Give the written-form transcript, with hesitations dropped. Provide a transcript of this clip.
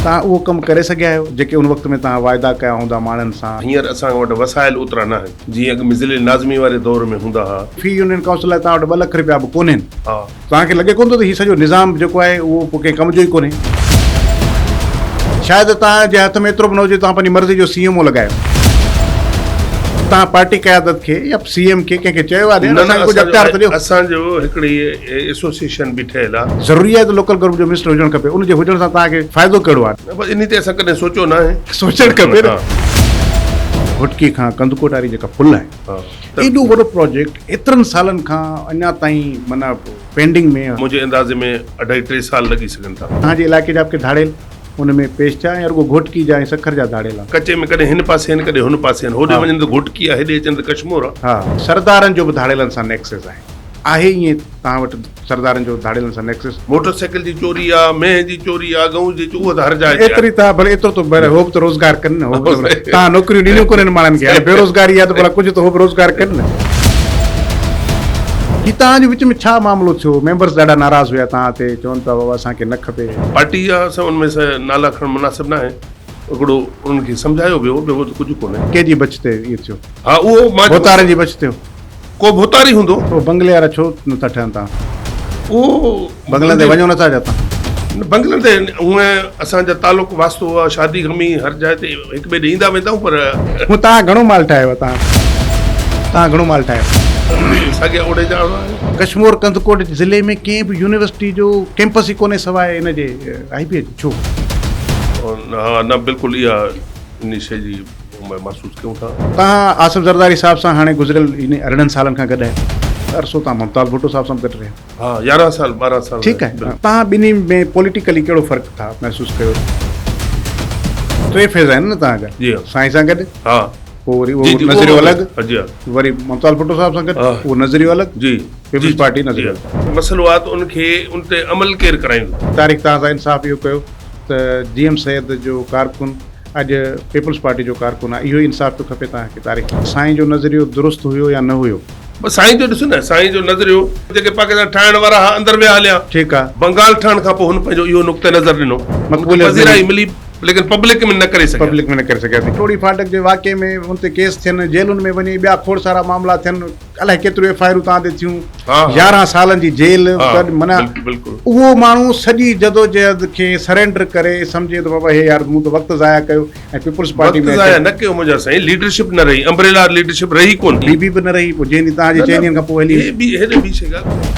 तव्हां उहो कमु करे सघिया आहियो जेके उन वक़्त में तव्हां वाइदा कया हूंदा माण्हुनि सां? हींअर असां वटि वसाइल ओतिरा न आहिनि जीअं अॻु में ज़िले नाज़मी वारे दौर में हूंदा हुआ। फी यूनियन काउंसिल लाइ तव्हां वटि 2 लख रुपया बि कोन्हनि। हा, तव्हांखे लॻे कोन थो त हीउ सॼो निज़ाम जेको आहे उहो पोइ कंहिं कम जो ई कोन्हे? शायदि तव्हांजे हथ में एतिरो बि न हुजे तव्हां पंहिंजी मर्ज़ी जो CMO लॻायो, तव्हां पार्टी क़यादत खे या CM खे कंहिंखे चयो आहे कुझु अख़्तियार त ॾियो। असांजो हिकिड़ी एसोसिएशन बि ठहियल आहे। ज़रूरी आहे त लोकल गवर्नमेंट जो मिनिस्टर हुजणु खपे, उनजे हुजण सां तव्हांखे फ़ाइदो कहिड़ो आहे? बसि इन ते असां कॾहिं सोचियो न आहे। सोचणु खपे न। घुटकी खां कंदकोट वारी जेका पुल आहे, एॾो वॾो प्रोजेक्ट एतिरनि सालनि खां अञा ताईं माना पेंडिंग में आहे। मुंहिंजे अंदाज़े में 2.5-3 साल लॻी सघनि था। तव्हांजे इलाइक़े जा के धाड़ेल हुन में पेश थिया या रुगो घोटकी जा ऐं सखर जा धाड़ेल आहे? कचे में कॾहिं हिन पासे आहिनि कॾहिं हुन पासे आहिनि। होॾे वञनि त घुटकी आहे, हेॾे अचनि त कश्मीर आहे। हा, सरदारनि जो बि धाड़ेलनि सां नेक्सेस आहे ईअं तव्हां वटि सरदारनि जो धाड़ेलनि सां नेक्सेस? मोटरसाइकिल जी चोरी आहे, मेह जी चोरी आहे, गऊं जी, उहो त हर जाइ एतिरी तव्हां भले एतिरो त भले हो बि त रोज़गार कनि न। तव्हां नौकिरियूं ॾिनियूं कोन्हनि माण्हुनि खे, बेरोज़गारी आहे त भला कुझु त हो बि रोज़गार कनि न। ही तव्हांजे विच में छा मामिलो थियो? मेंबर्स ॾाढा नाराज़ हुया तव्हां ते, चवनि पिया बाबा असांखे न खपे। पार्टी जा असां उनमें नाला खणणु मुनासिब न आहे। हिकिड़ो उन्हनि खे सम्झायो वियो, ॿियो त कुझु कोन्हे। कंहिंजी बच ते इहो थियो? हा, उहो भोतारनि जी बच थियो। को भोतारी हूंदो। उहो बंगले वारा छो नथा ठहनि तव्हां? उहो बंगलनि ते वञो नथा तव्हां? बंगलनि ते हूअं असांजा तालुक वास्तो आहे, शादी गमी हर जाइ ते हिक ॿिए ॾे ईंदा वेंदा आहियूं। पर हूअं तव्हां घणो माल ठाहियो? तव्हां घणो माल ठाहियो? साॻिया ओॾे जा कश्मीर कंदकोट ज़िले में कंहिं बि यूनिवर्सिटी जो कैंपस ई कोन्हे सवाइ इन जे IBA छो? हा, न बिल्कुलु इहा इन शइ जी महसूसु कयूं था। तव्हां आसिफ ज़रदारी साहिब सां हाणे गुज़िरियल इन 18 सालनि खां गॾु आहे। अरसो तव्हां मुमताज़ भुट्टो साहिब सां गॾु रहिया। हा, 11 साल 12 साल। ठीकु आहे। तव्हां ॿिन्ही में पॉलिटिकली कहिड़ो फ़र्क़ु था महसूसु कयो? 3 फेज़ आहिनि न तव्हांजा? जी साईं सां गॾु, हा, पोइ वरी उहो नज़रियो अलॻि, जी, वरी मुमताज़ भुट्टो साहिब सां गॾु उहो नज़रियो अलॻि, जी, पीपल्स पार्टी नज़रियो अलॻि। मसइलो आहे त उनखे उन ते अमल केरु कराईंदो? तारीख़ तव्हां सां इंसाफ़ इहो कयो त GM सैयद जो कारकुन अॼु पीपल्स पार्टी जो कारकुन आहे, इहो इंसाफ़ थो खपे तव्हांखे। तारीख़ साईं जो नज़रियो दुरुस्त हुयो या न हुयो? बसि साईं जो ॾिसो न, साईं जो नज़रियो जेके पाकिस्तान ठाहिण वारा हुआ अंदरि विया हलिया। ठीकु आहे। बंगाल ठहण खां पोइ हुन पंहिंजो इहो नुक़्ते नज़र ॾिनो, वज़ीराई मिली, लेकिन पब्लिक में न करे सघिया। पब्लिक में न करे सघिया। टोड़ी फाटक जे वाक़े में हुन ते केस थियनि, जेलुनि में वञी ॿिया खोड़ सारा मामला थियनि, अलाए केतिरियूं FIR तव्हां ते थियूं, 11 सालनि जी जेल। माना उहो माण्हू सॼी जदोजहद खे सरेंडर करे सम्झे थो बाबा हे यार मूं त वक़्तु ज़ाया कयो ऐं पीपल्स पार्टी में ज़ाया न कयो। मुंहिंजा साईं लीडरशिप न रही, अम्ब्रेला लीडरशिप रही कोन, बी बि न रही। पोइ जंहिं ॾींहुं तव्हांजे 4 ॾींहंनि खां पोइ हली हेॾे ॿी शइ ॻाल्हि